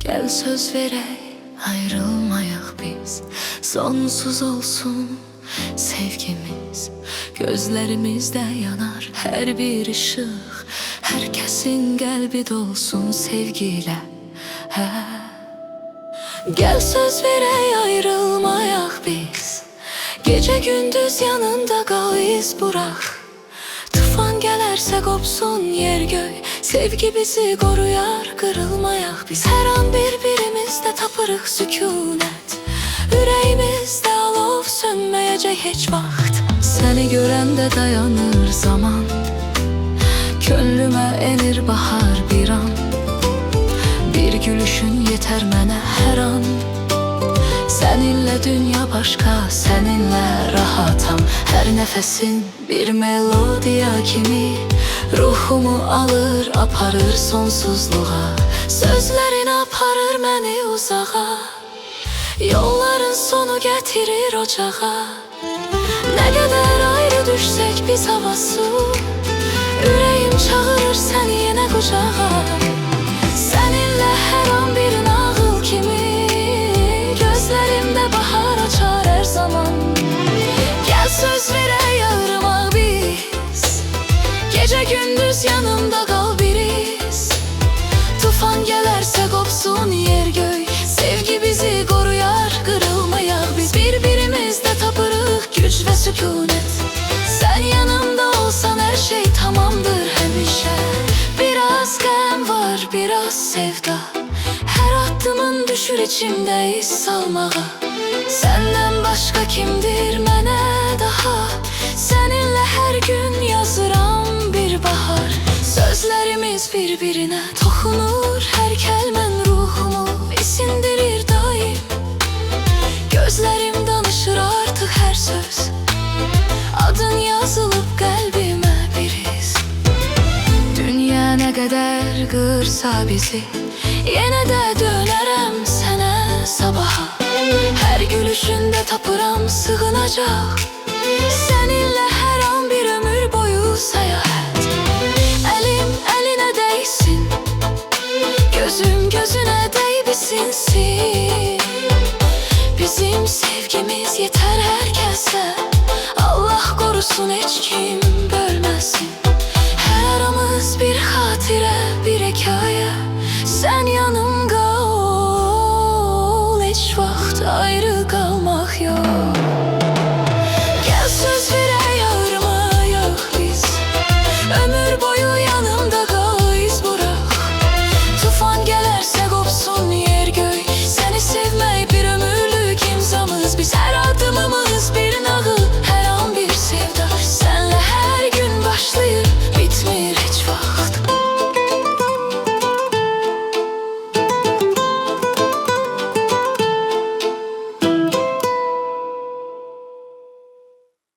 Gel söz verək, ayrılmayaq biz. Sonsuz olsun sevgimiz. Gözlerimizde yanar her bir ışık. Herkesin qəlbi dolsun sevgiyle. Gel söz verək, ayrılmayaq biz. Gece gündüz yanında qal, iz bırak. Tufan gələrsə qopsun yer göy. Sevgi bizi koruyar, kırılmayaq biz. Her an birbirimizde tapırıq sükunet. Ürəyimizdə alov sönməyəcək heç vaxt. Səni görəndə dayanır zaman. Könlümə enir bahar bir an. Bir gülüşün yeter mənə hər an. Seninle dünya başka, seninle rahatam. Her nefesin bir melodiya kimi ruhumu alır, aparır sonsuzluğa. Sözlerin aparır məni uzağa. Yolların sonu getirir ocağa. Ne kadar ayrı düşsek biz havası, yüreğim çağırır seni yine kucağa. Seninle her an bir nağıl kimi, gözlerimde bahar açar her zaman. Gel söz verək, ayrılmayaq biz. Gece gündüz yanımda kal biriz. Tufan gələrsə qopsun yer göy. Sevgi bizi koruyar, kırılmayaq biz. Birbirimizde tapırıq güç ve sükunet. Sen yanımda olsan her şey tamamdır həmişə. Biraz qəm var, biraz sevda. Her addımın düşür içimde iz salmağa. Senden başka kimdir mənə daha? Seninle her gün yazıram bir bahar. Sözlerimiz birbirine toxunur, her kəlmən ruhumu isindirir daim. Gözlerim danışır artık her söz. Adın yazılıp kalbime bir iz. Dünya ne kadar kırsa bizi, yine de dönerəm sənə sabaha. Her gülüşünde tapıram sığınacak. Seninle her an bir ömür boyu seyahat. Elim eline değsin, gözüm gözüne değbilsin. Bizim sevgimiz yeter herkese. Allah korusun hiç kim bölmesin. Her aramız bir hatire.